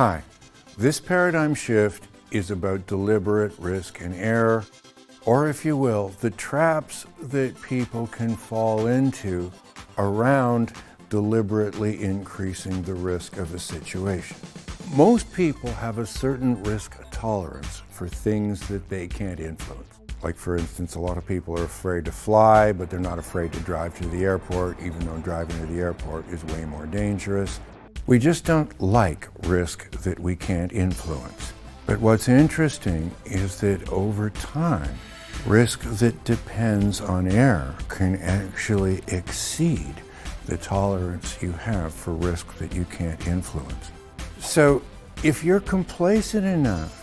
Hi, this paradigm shift is about deliberate risk and error, or if you will, the traps that people can fall into around deliberately increasing the risk of a situation. Most people have a certain risk tolerance for things that they can't influence. Like, for instance, a lot of people are afraid to fly, but they're not afraid to drive to the airport, even though driving to the airport is way more dangerous. We just don't like risk that we can't influence. But what's interesting is that over time, risk that depends on error can actually exceed the tolerance you have for risk that you can't influence. So if you're complacent enough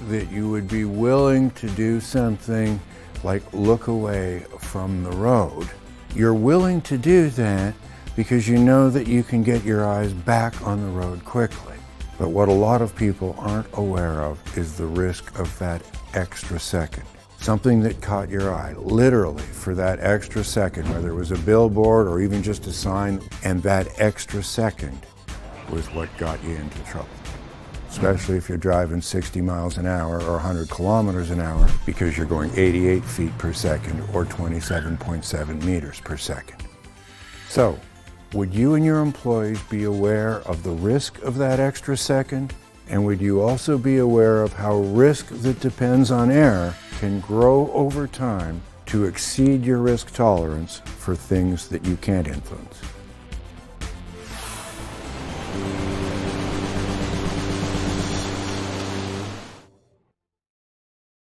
that you would be willing to do something like look away from the road, you're willing to do that because you know that you can get your eyes back on the road quickly. But what a lot of people aren't aware of is the risk of that extra second. Something that caught your eye, literally for that extra second, whether it was a billboard or even just a sign, and that extra second was what got you into trouble. Especially if you're driving 60 miles an hour or 100 kilometers an hour because you're going 88 feet per second or 27.7 meters per second. So, would you and your employees be aware of the risk of that extra second? And would you also be aware of how risk that depends on error can grow over time to exceed your risk tolerance for things that you can't influence?